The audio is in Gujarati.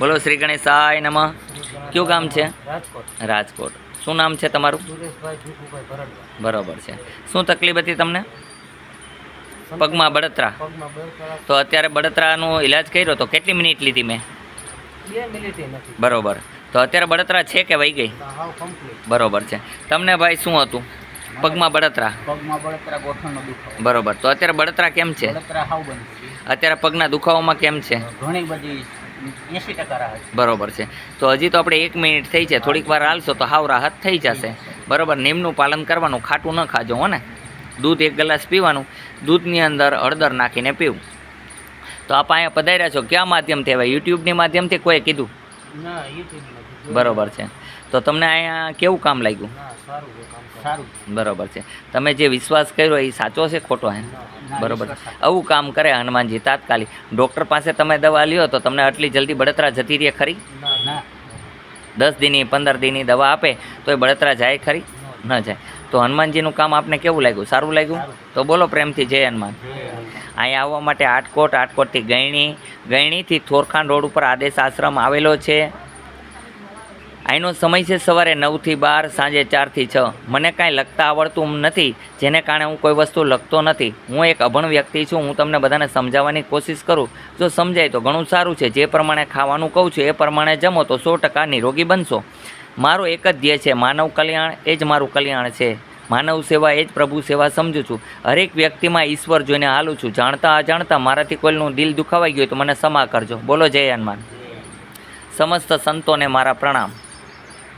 બોલો શ્રી ગણેશાય નમઃ. કયું ગામ છે? રાજકોટ. રાજકોટ. શું નામ છે તમારું? સુરેશભાઈ ભીખુભાઈ ભરડવા. બરોબર છે. શું તકલીફ હતી તમને? પગમાં બળતરા. પગમાં બળતરા તો અત્યારે બળતરાનો ઈલાજ કર્યો તો કેટલી મિનિટ લીધી મેં? 2 મિનિટે નથી. બરોબર. તો અત્યારે બળતરા છે કે વહી ગઈ? હાવ કમ્પ્લીટ. બરોબર છે. તમને ભાઈ શું હતું? પગમાં બળતરા. પગમાં બળતરા, ગોઠણનો દુખાવો. બરોબર. તો અત્યારે બળતરા કેમ છે? બળતરા હાવ બંધ થઈ ગઈ. અત્યારે પગના દુખાવામાં કેમ છે? ઘણી બધી 80% રાહત છે. બરોબર છે. તો હજી તો આપણે 1 મિનિટ થઈ છે, થોડીક વાર હાલશો તો હાવ રાહત થઈ જશે. બરોબર. નિયમનું પાલન કરવાનું, ખાટું ન ખાજો હો ને. દૂધ 1 ગ્લાસ પીવાનું, દૂધની અંદર હળદર નાખીને પીવું. તો આપ અહીંયા પધાર્યા છો કયા માધ્યમથી આવ્યા? યુટ્યુબની માધ્યમથી કોઈ કીધું? ના YouTube નથી. બરોબર છે. તો તમને અહીંયા કેવું કામ લાગ્યું? ના સારું છે કામ. સારું. બરોબર છે. તમે જે વિશ્વાસ કર્યો એ સાચો છે ખોટો હે? બરોબર. આવું કામ કરે હનુમાનજી તાત્કાલિક. ડૉક્ટર પાસે તમે દવા લ્યો તો તમને આટલી જલ્દી બળતરા જતી રહે ખરી? ના ના 10 દિનની 15 દિનની દવા આપે તો એ બળતરા જાય ખરી? ન જાય. તો હનુમાનજીનું કામ આપને કેવું લાગ્યું? સારું લાગ્યું? તો બોલો પ્રેમથી જય હનુમાન. અહીંયા આવવા માટે આટકોટથી ગયણીથી થોરખાન રોડ ઉપર આદેશ આશ્રમ આવેલો છે. અહીંનો સમય છે સવારે 9 થી 12, સાંજે 4 થી 6. મને કાંઈ લખતા આવડતું નથી, જેને કારણે હું કોઈ વસ્તુ લખતો નથી. હું એક અભણ વ્યક્તિ છું. હું તમને બધાને સમજાવવાની કોશિશ કરું. જો સમજાય તો ઘણું સારું છે. જે પ્રમાણે ખાવાનું કહું છું એ પ્રમાણે જમો તો 100% નિરોગી બનશો. મારો એક જ ધ્યેય છે, માનવ કલ્યાણ. એ જ મારું કલ્યાણ છે. માનવ સેવા એ જ પ્રભુ સેવા સમજું છું. હરેક વ્યક્તિમાં ઈશ્વર જોઈને હાલું છું. જાણતા અજાણતા મારાથી કોઈનું દિલ દુખાવાઈ ગયું તો મને ક્ષમા કરજો. બોલો જય હનુમાન. સમસ્ત સંતોને મારા પ્રણામ.